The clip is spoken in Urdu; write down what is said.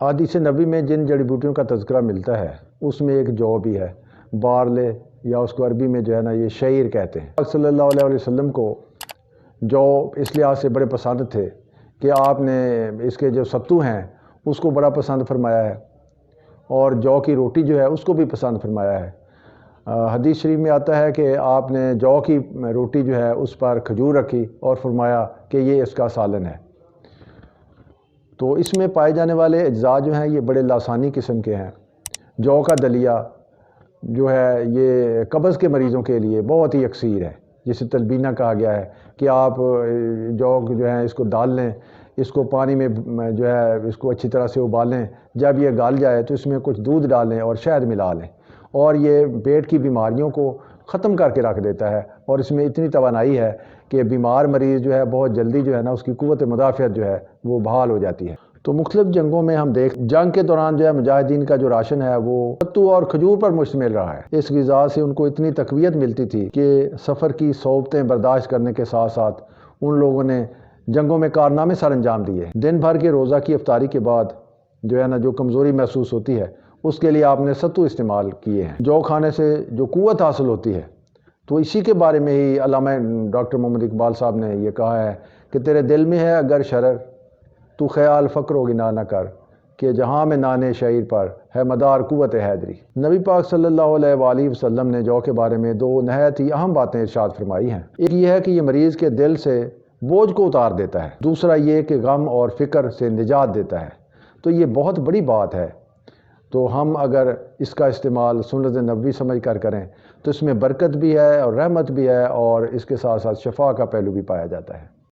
حدیث نبی میں جن جڑی بوٹیوں کا تذکرہ ملتا ہے اس میں ایک جو بھی ہے، بارلے، یا اس کو عربی میں جو ہے نا یہ شعیر کہتے ہیں۔ صلی اللہ علیہ وسلم کو جو اس لحاظ سے بڑے پسند تھے کہ آپ نے اس کے جو ستو ہیں اس کو بڑا پسند فرمایا ہے، اور جو کی روٹی جو ہے اس کو بھی پسند فرمایا ہے۔ حدیث شریف میں آتا ہے کہ آپ نے جو کی روٹی جو ہے اس پر کھجور رکھی اور فرمایا کہ یہ اس کا سالن ہے۔ تو اس میں پائے جانے والے اجزاء جو ہیں یہ بڑے لاسانی قسم کے ہیں۔ جو کا دلیا جو ہے یہ قبض کے مریضوں کے لیے بہت ہی اکثیر ہے، جسے تلبینہ کہا گیا ہے کہ آپ جو ہے اس کو ڈال لیں، اس کو پانی میں جو ہے اس کو اچھی طرح سے ابالیں، جب یہ گل جائے تو اس میں کچھ دودھ ڈالیں اور شہد ملا لیں، اور یہ پیٹ کی بیماریوں کو ختم کر کے رکھ دیتا ہے، اور اس میں اتنی توانائی ہے کہ بیمار مریض جو ہے بہت جلدی جو ہے نا اس کی قوت مدافعت جو ہے وہ بحال ہو جاتی ہے۔ تو مختلف جنگوں میں ہم جنگ کے دوران جو ہے مجاہدین کا جو راشن ہے وہ ستو اور کھجور پر مشتمل رہا ہے۔ اس غذا سے ان کو اتنی تقویت ملتی تھی کہ سفر کی صعوبتیں برداشت کرنے کے ساتھ ساتھ ان لوگوں نے جنگوں میں کارنامے سر انجام دیے۔ دن بھر کے روزہ کی افطاری کے بعد جو ہے نا جو کمزوری محسوس ہوتی ہے اس کے لیے آپ نے ستو استعمال کیے ہیں۔ جو کھانے سے جو قوت حاصل ہوتی ہے، تو اسی کے بارے میں ہی علامہ ڈاکٹر محمد اقبال صاحب نے یہ کہا ہے کہ تیرے دل میں ہے اگر شرر، تو خیال فقر و غنا نہ کر، کہ جہاں میں نانے شعیر پر ہے مدار قوت حیدری۔ نبی پاک صلی اللہ علیہ وآلہ وسلم نے جو کے بارے میں دو نہایت ہی اہم باتیں ارشاد فرمائی ہیں۔ ایک یہ ہے کہ یہ مریض کے دل سے بوجھ کو اتار دیتا ہے، دوسرا یہ کہ غم اور فکر سے نجات دیتا ہے۔ تو یہ بہت بڑی بات ہے، تو ہم اگر اس کا استعمال سنت نبوی سمجھ کر کریں تو اس میں برکت بھی ہے اور رحمت بھی ہے، اور اس کے ساتھ ساتھ شفا کا پہلو بھی پایا جاتا ہے۔